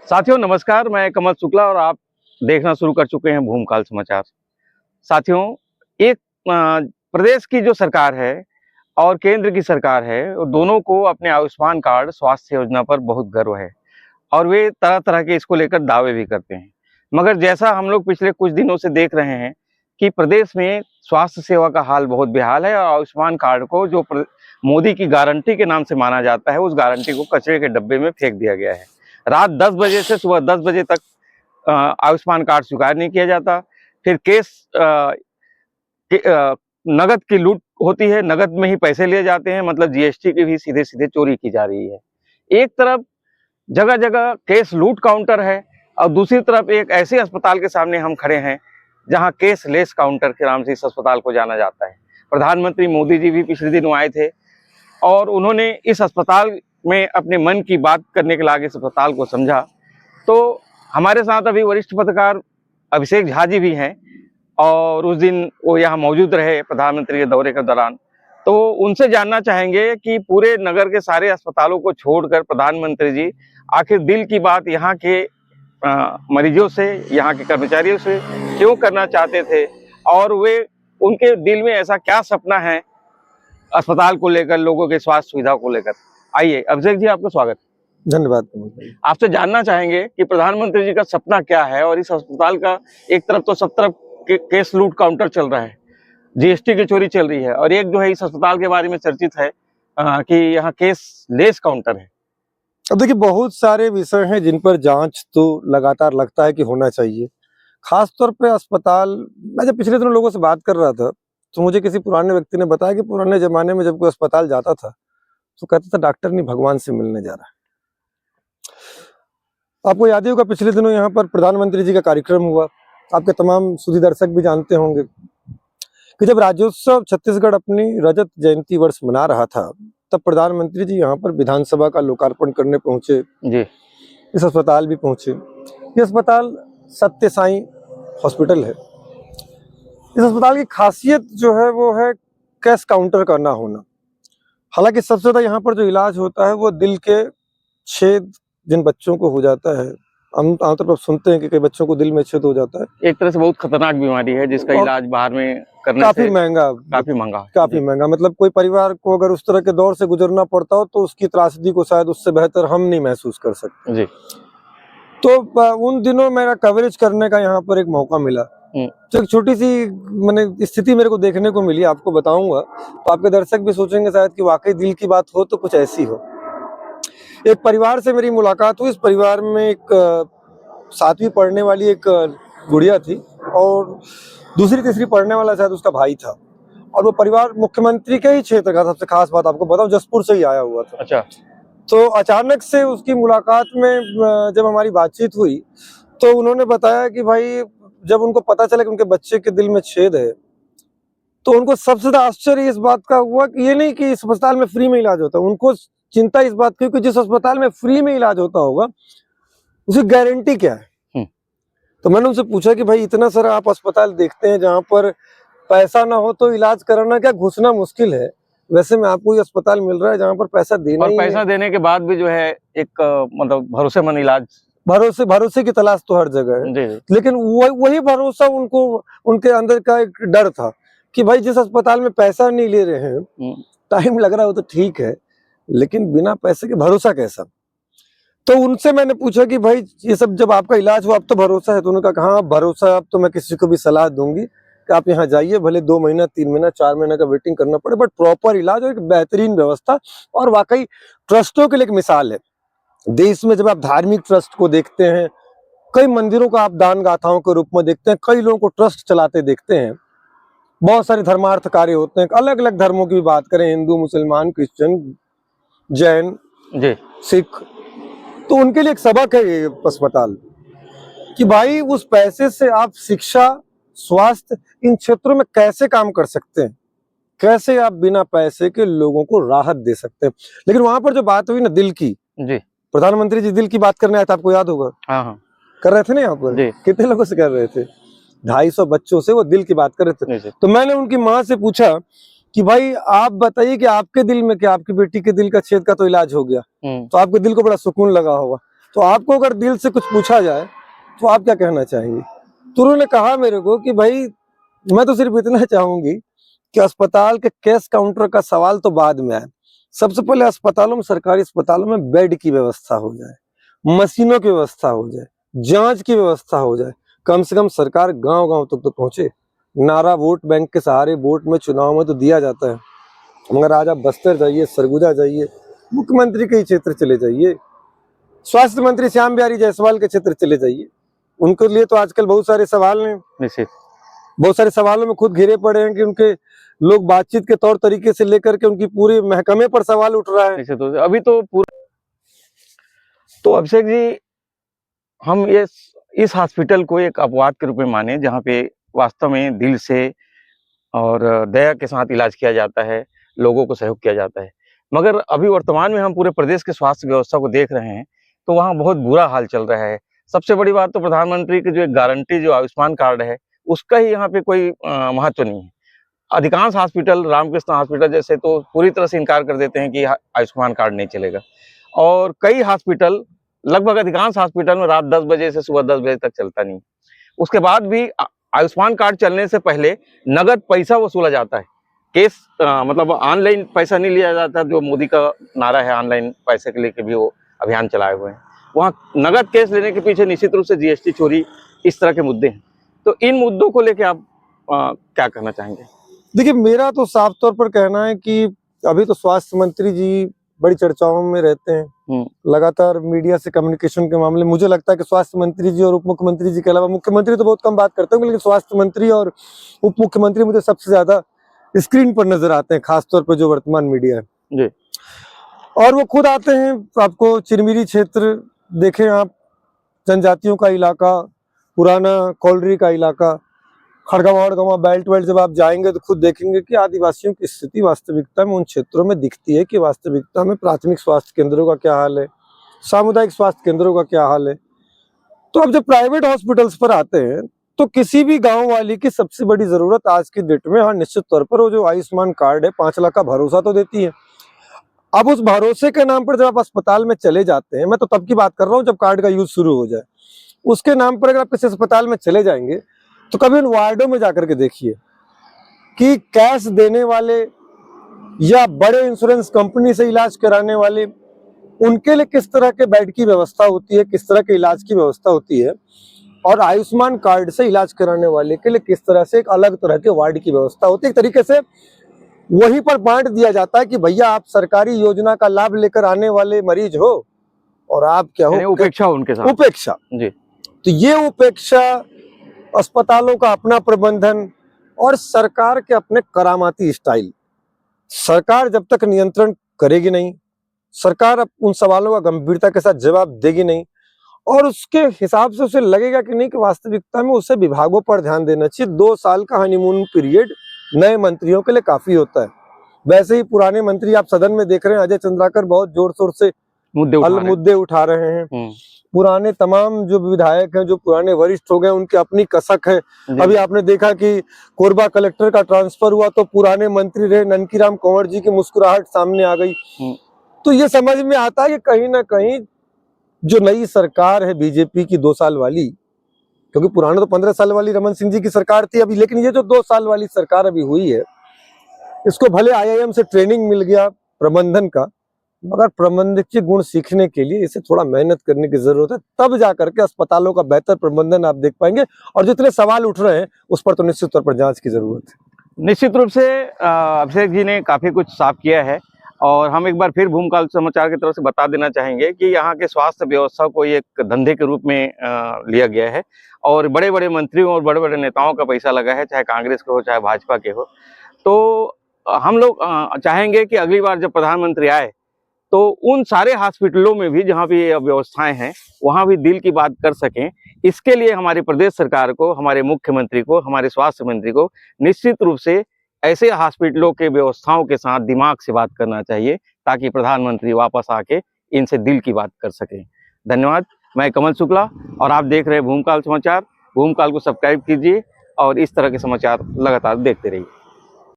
साथियों नमस्कार, मैं कमल शुक्ला और आप देखना शुरू कर चुके हैं भूमकाल समाचार। साथियों, एक प्रदेश की जो सरकार है और केंद्र की सरकार है, दोनों को अपने आयुष्मान कार्ड स्वास्थ्य योजना पर बहुत गर्व है और वे तरह-तरह के इसको लेकर दावे भी करते हैं। मगर जैसा हम लोग पिछले कुछ दिनों से देख रहे हैं कि प्रदेश में स्वास्थ्य सेवा का हाल बहुत बेहाल है और आयुष्मान कार्ड को जो मोदी की गारंटी के नाम से माना जाता है, उस गारंटी को कचरे के डब्बे में फेंक दिया गया है। रात 10 बजे से सुबह 10 बजे तक आयुष्मान कार्ड स्वीकार नहीं किया जाता। फिर नगद की लूट होती है, नगद में ही पैसे लिए जाते हैं, मतलब जीएसटी की भी सीधे-सीधे चोरी की जा रही है। एक तरफ जगह-जगह केस लूट काउंटर है और दूसरी तरफ एक ऐसे अस्पताल के सामने हम खड़े हैं, जहां केस लेस काउंटर के नाम से इस अस्पताल को जाना जाता है। प्रधानमंत्री मोदी जी भी पिछले दिनों आए थे और उन्होंने इस अस्पताल में अपने मन की बात करने के लिए इस अस्पताल को समझा। तो हमारे साथ अभी वरिष्ठ पत्रकार अभिषेक झा जी भी हैं और उस दिन वो यहाँ मौजूद रहे प्रधानमंत्री के दौरे के दौरान। तो उनसे जानना चाहेंगे कि पूरे नगर के सारे अस्पतालों को छोड़कर प्रधानमंत्री जी आखिर दिल की बात यहाँ के मरीजों से, यहाँ के कर्मचारियों से क्यों करना चाहते थे और वे उनके दिल में ऐसा क्या सपना है अस्पताल को लेकर, लोगों के स्वास्थ्य सुविधा को लेकर। आइए अभिषेक जी, आपका स्वागत। धन्यवाद। आपसे जानना चाहेंगे कि प्रधानमंत्री जी का सपना क्या है और इस अस्पताल का एक तरफ तो सब तरफ केस लूट काउंटर चल रहा है, जीएसटी की चोरी चल रही है और एक जो है इस अस्पताल के बारे में चर्चित है कि यहाँ केस लेस काउंटर है। अब देखिए, बहुत सारे विषय हैं जिन पर जांच तो लगातार लगता है कि होना चाहिए। खासतौर पे अस्पताल, मैं जब पिछले दिनों लोगों से बात कर रहा था तो मुझे किसी पुराने व्यक्ति ने बताया कि पुराने जमाने में जब कोई अस्पताल जाता था तो कहता था डॉक्टर नहीं, भगवान से मिलने जा रहा है। आपको याद ही होगा पिछले दिनों यहाँ पर प्रधानमंत्री जी का कार्यक्रम हुआ। आपके तमाम सुधी दर्शक भी जानते होंगे कि जब राज्योत्सव छत्तीसगढ़ अपनी रजत जयंती वर्ष मना रहा था, तब प्रधानमंत्री जी यहाँ पर विधानसभा का लोकार्पण करने पहुंचे जी। इस अस्पताल भी पहुंचे। ये अस्पताल सत्य साई हॉस्पिटल है। इस अस्पताल की खासियत जो है वो है कैश काउंटर का ना होना। हालांकि सबसे ज्यादा यहाँ पर जो इलाज होता है वो दिल के छेद जिन बच्चों को हो जाता है, हम आमतौर पर सुनते हैं कि कई बच्चों को दिल में छेद हो जाता है। एक तरह से बहुत खतरनाक बीमारी है जिसका इलाज बाहर में करने काफी महंगा, मतलब कोई परिवार को अगर उस तरह के दौर से गुजरना पड़ता हो तो उसकी त्रासदी को शायद उससे बेहतर हम नहीं महसूस कर सकते जी। तो उन दिनों मेरा कवरेज करने का यहाँ पर एक मौका मिला। तो एक छोटी सी मैंने स्थिति मेरे को देखने को मिली, आपको बताऊंगा तो आपके दर्शक भी सोचेंगे शायद कि वाकई दिल की बात हो तो कुछ ऐसी हो। एक परिवार से मेरी मुलाकात हुई। इस परिवार में एक 7वीं पढ़ने वाली एक गुड़िया थी और दूसरी तीसरी पढ़ने वाला शायद उसका भाई था और वो परिवार मुख्यमंत्री के ही क्षेत्र का। सबसे खास बात आपको बताऊं, जसपुर से ही आया हुआ था। अच्छा। तो अचानक से उसकी मुलाकात में जब हमारी बातचीत हुई तो उन्होंने बताया कि भाई जब उनको पता चला कि उनके बच्चे के दिल में छेद है तो उनको सबसे ज्यादा आश्चर्य इस बात का हुआ कि ये नहीं कि इस अस्पताल में फ्री में इलाज होता है, उनको चिंता इस बात की कि जिस अस्पताल में फ्री में इलाज होता होगा उसकी गारंटी क्या है। तो मैंने उनसे पूछा कि भाई इतना सारा आप अस्पताल देखते हैं जहां पर पैसा ना हो तो इलाज कराना क्या, घुसना मुश्किल है, वैसे में आपको ये अस्पताल मिल रहा है जहां पर पैसा देना और पैसा देने के बाद भी जो है एक मतलब भरोसेमंद इलाज, भरोसे की तलाश तो हर जगह है। लेकिन वही भरोसा उनको, उनके अंदर का एक डर था कि भाई जिस अस्पताल में पैसा नहीं ले रहे हैं, टाइम लग रहा हो तो ठीक है, लेकिन बिना पैसे के भरोसा कैसा। तो उनसे मैंने पूछा कि भाई ये सब जब आपका इलाज हुआ अब तो भरोसा है? तो उन्होंने कहा हाँ भरोसा। अब तो मैं किसी को भी सलाह दूंगी कि आप यहाँ जाइए, भले 2 महीना 3 महीना 4 महीना का वेटिंग करना पड़े, बट प्रॉपर इलाज और एक बेहतरीन व्यवस्था। और वाकई ट्रस्टों के लिए एक मिसाल है देश में। जब आप धार्मिक ट्रस्ट को देखते हैं, कई मंदिरों को आप दान गाथाओं के रूप में देखते हैं, कई लोगों को ट्रस्ट चलाते देखते हैं, बहुत सारे धर्मार्थ कार्य होते हैं, अलग अलग धर्मों की भी बात करें, हिंदू, मुसलमान, क्रिश्चियन, जैन जी, सिख, तो उनके लिए एक सबक है ये अस्पताल कि भाई उस पैसे से आप शिक्षा, स्वास्थ्य, इन क्षेत्रों में कैसे काम कर सकते हैं, कैसे आप बिना पैसे के लोगों को राहत दे सकते हैं। लेकिन वहां पर जो बात हुई ना दिल की जी, प्रधानमंत्री जी दिल की बात करने आए थे, आपको याद होगा? हाँ। कर रहे थे ना यहाँ पर, कितने लोगों से कर रहे थे? 250 बच्चों से वो दिल की बात कर रहे थे। तो मैंने उनकी माँ से पूछा कि भाई आप बताइए कि आपके दिल में क्या, आपकी बेटी के दिल का छेद का तो इलाज हो गया तो आपके दिल को बड़ा सुकून लगा होगा। तो आपको अगर दिल से कुछ पूछा जाए तो आप क्या कहना चाहेंगे? तो उन्होंने कहा मेरे को कि भाई मैं तो सिर्फ इतना चाहूंगी कि अस्पताल के कैश काउंटर का सवाल तो बाद में आए, सबसे पहले अस्पतालों में, सरकारी अस्पतालों में बेड की व्यवस्था हो जाए, मशीनों की व्यवस्था हो जाए, जांच की व्यवस्था हो जाए, कम से कम सरकार गांव गांव तक तो पहुंचे। नारा वोट बैंक के सहारे वोट में चुनाव में तो दिया जाता है, मगर आज आप बस्तर जाइए, सरगुजा जाइए, मुख्यमंत्री के क्षेत्र चले जाइए, स्वास्थ्य मंत्री श्याम बिहारी जायसवाल के क्षेत्र चले जाइए, उनके लिए तो आजकल बहुत सारे सवाल हैं, निश्चित बहुत सारे सवालों में खुद घिरे पड़े हैं कि उनके लोग बातचीत के तौर तरीके से लेकर के उनकी पूरी महकमे पर सवाल उठ रहा है। निश्चित अभी तो पूरा। तो अभिषेक जी, हम इस हॉस्पिटल को एक अपवाद के रूप में माने, जहाँ पे वास्तव में दिल से और दया के साथ इलाज किया जाता है, लोगों को सहयोग किया जाता है। मगर अभी वर्तमान में हम पूरे प्रदेश के स्वास्थ्य व्यवस्था को देख रहे हैं तो वहाँ बहुत बुरा हाल चल रहा है। सबसे बड़ी बात तो प्रधानमंत्री की जो एक गारंटी, जो आयुष्मान कार्ड है, उसका ही यहाँ पे कोई महत्व नहीं है। अधिकांश हॉस्पिटल, रामकृष्ण हॉस्पिटल जैसे, तो पूरी तरह से इनकार कर देते हैं कि आयुष्मान कार्ड नहीं चलेगा। और कई हॉस्पिटल, लगभग अधिकांश हॉस्पिटल में रात 10 बजे से सुबह 10 बजे तक चलता नहीं। उसके बाद भी आयुष्मान कार्ड चलने से पहले नगद पैसा वसूला जाता है। केस मतलब ऑनलाइन पैसा नहीं लिया जाता, जो मोदी का नारा है ऑनलाइन पैसे के लेके भी वो अभियान चलाए हुए हैं। वहाँ नगद केस लेने के पीछे निश्चित रूप से जीएसटी चोरी, इस तरह के मुद्दे हैं। तो इन मुद्दों को लेके आप क्या कहना चाहेंगे? देखिए, मेरा तो साफ तौर पर कहना है कि अभी तो स्वास्थ्य मंत्री जी बड़ी चर्चाओं में रहते हैं, लगातार मीडिया से कम्युनिकेशन के मामले। मुझे लगता है कि स्वास्थ्य मंत्री जी और उप मुख्यमंत्री जी के अलावा, मुख्यमंत्री तो बहुत कम बात करते हैं, लेकिन स्वास्थ्य मंत्री और उप मुख्यमंत्री मुझे सबसे ज्यादा स्क्रीन पर नजर आते हैं, खासतौर पर जो वर्तमान मीडिया है जी। और वो खुद आते हैं। आपको चिरमिरी क्षेत्र देखें आप, जनजातियों का इलाका, पुराना कॉलरी का इलाका, खड़गवां बेल्ट वेल्ट, जब आप जाएंगे तो खुद देखेंगे कि आदिवासियों की स्थिति वास्तविकता में उन क्षेत्रों में दिखती है कि वास्तविकता में प्राथमिक स्वास्थ्य केंद्रों का क्या हाल है, सामुदायिक स्वास्थ्य केंद्रों का क्या हाल है। तो अब जब प्राइवेट हॉस्पिटल्स पर आते हैं तो किसी भी गांव वाली की सबसे बड़ी जरूरत आज की डेट में, हाँ निश्चित तौर पर, वो जो आयुष्मान कार्ड है 5 लाख का भरोसा तो देती है। अब उस भरोसे के नाम पर जब आप अस्पताल में चले जाते हैं, मैं तो तब की बात कर रहा हूँ जब कार्ड का यूज शुरू हो जाए, उसके नाम पर अगर आप किसी अस्पताल में चले जाएंगे तो कभी उन वार्डों में जाकर के देखिए कि कैश देने वाले या बड़े इंश्योरेंस कंपनी से इलाज कराने वाले, उनके लिए किस तरह के बेड की व्यवस्था होती है, किस तरह के इलाज की व्यवस्था होती है, और आयुष्मान कार्ड से इलाज कराने वाले के लिए किस तरह से एक अलग तरह के वार्ड की व्यवस्था होती है। एक तरीके से वहीं पर बांट दिया जाता है कि भैया आप सरकारी योजना का लाभ लेकर आने वाले मरीज हो और आप क्या हो, उपेक्षा, उनके साथ उपेक्षा जी। तो ये उपेक्षा, अस्पतालों का अपना प्रबंधन और सरकार के अपने करामाती स्टाइल, सरकार जब तक नियंत्रण करेगी नहीं, सरकार उन सवालों का गंभीरता के साथ जवाब देगी नहीं, और उसके हिसाब से उसे लगेगा कि नहीं कि वास्तविकता में उसे विभागों पर ध्यान देना चाहिए। 2 साल का हनीमून पीरियड नए मंत्रियों के लिए काफी होता है। वैसे ही पुराने मंत्री आप सदन में देख रहे हैं, अजय चंद्राकर बहुत जोर शोर से मुद्दे उठा रहे हैं। पुराने तमाम जो विधायक हैं, जो पुराने वरिष्ठ हो गए, उनकी अपनी कसक है। अभी आपने देखा कि कोरबा कलेक्टर का ट्रांसफर हुआ तो पुराने मंत्री रहे ननकीराम कंवर जी की मुस्कुराहट सामने आ गई। तो ये समझ में आता है कि कहीं ना कहीं जो नई सरकार है बीजेपी की 2 साल वाली, क्योंकि पुराना तो 15 साल वाली रमन सिंह जी की सरकार थी अभी, लेकिन ये जो 2 साल वाली सरकार अभी हुई है, इसको भले IIM से ट्रेनिंग मिल गया प्रबंधन का, मगर प्रबंधकीय गुण सीखने के लिए इसे थोड़ा मेहनत करने की जरूरत है, तब जाकर के अस्पतालों का बेहतर प्रबंधन आप देख पाएंगे। और जितने सवाल उठ रहे हैं उस पर तो निश्चित तौर पर जांच की जरूरत है। निश्चित रूप से अभिषेक जी ने काफी कुछ साफ किया है, और हम एक बार फिर भूमकाल समाचार की तरफ से बता देना चाहेंगे कि यहाँ के स्वास्थ्य व्यवस्था को एक धंधे के रूप में लिया गया है, और बड़े बड़े मंत्रियों और बड़े बड़े नेताओं का पैसा लगा है, चाहे कांग्रेस के हो चाहे भाजपा के हो। तो हम लोग चाहेंगे कि अगली बार जब प्रधानमंत्री आए तो उन सारे हॉस्पिटलों में भी जहाँ भी ये व्यवस्थाएं हैं वहाँ भी दिल की बात कर सकें। इसके लिए हमारी प्रदेश सरकार को, हमारे मुख्यमंत्री को, हमारे स्वास्थ्य मंत्री को निश्चित रूप से ऐसे हॉस्पिटलों के व्यवस्थाओं के साथ दिमाग से बात करना चाहिए, ताकि प्रधानमंत्री वापस आके इनसे दिल की बात कर सकें। धन्यवाद। मैं कमल शुक्ला और आप देख रहे हैं भूमकाल समाचार। भूमकाल को सब्सक्राइब कीजिए और इस तरह के समाचार लगातार देखते रहिए।